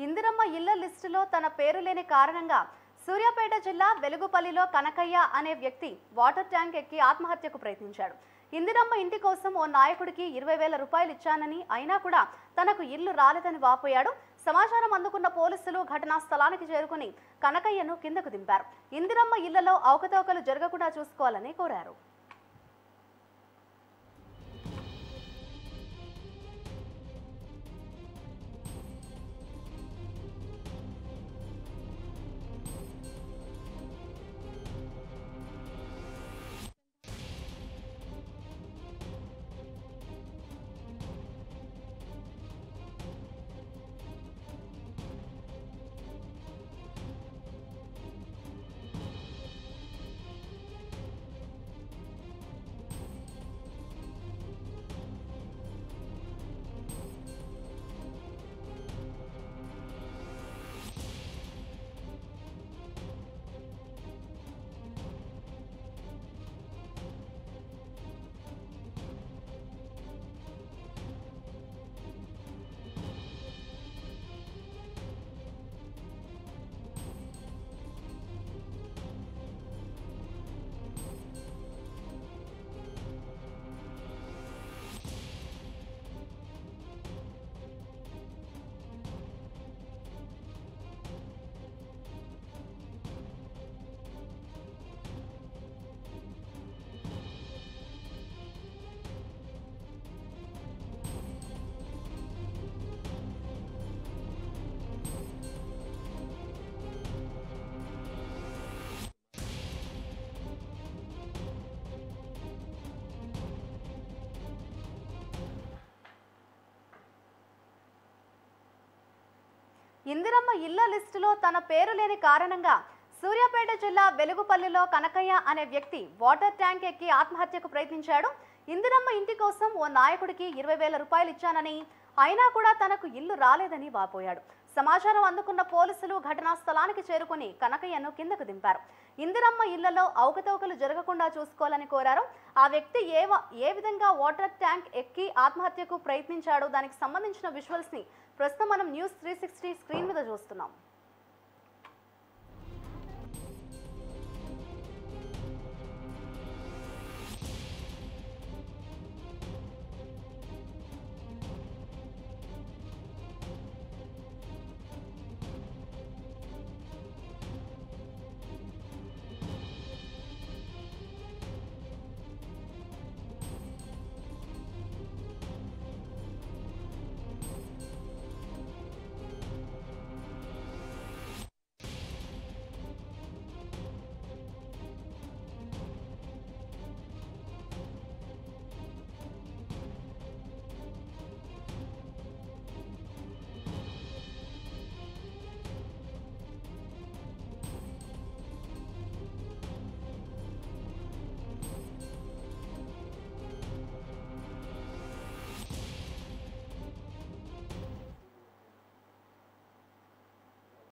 ఇందిరమ్మ ఇళ్ల లిస్టులో తన పేరు లేని కారణంగా సూర్యాపేట జిల్లా వెలుగుపల్లిలో కనకయ్య అనే వ్యక్తి వాటర్ ట్యాంక్ ఎక్కి ఆత్మహత్యకు ప్రయత్నించాడు. ఇందిరమ్మ ఇంటి కోసం ఓ నాయకుడికి 20,000 రూపాయలు ఇచ్చానని అయినా కూడా తనకు ఇల్లు రాలేదని వాపోయాడు. సమాచారం అందుకున్న పోలీసులు ఘటనా స్థలానికి చేరుకుని కనకయ్యను కిందకు దింపారు. ఇందిరమ్మ ఇళ్లలో అవకతవకలు జరగకుండా చూసుకోవాలని కోరారు. ఇందిరమ్మ ఇళ్ల లిస్టులో తన పేరు లేని కారణంగా సూర్యాపేట జిల్లా వెలుగుపల్లిలో కనకయ్య అనే వ్యక్తి వాటర్ ట్యాంక్ ఎక్కి ఆత్మహత్యకు ప్రయత్నించాడు. ఇందిరమ్మ ఇంటి కోసం ఓ నాయకుడికి 20,000 రూపాయలు ఇచ్చానని అయినా కూడా తనకు ఇల్లు రాలేదని వాపోయాడు. సమాచారం అందుకున్న పోలీసులు ఘటనా స్థలానికి చేరుకుని కనకయ్యను కిందకు దింపారు. ఇందిరమ్మ ఇళ్లలో అవకతవకలు జరగకుండా చూసుకోవాలని కోరారు. ఆ వ్యక్తి ఏ విధంగా వాటర్ ట్యాంక్ ఎక్కి ఆత్మహత్యకు ప్రయత్నించాడో దానికి సంబంధించిన విజువల్స్ ని ప్రస్తుతం మనం న్యూస్ 360 స్క్రీన్ మీద చూస్తున్నాం.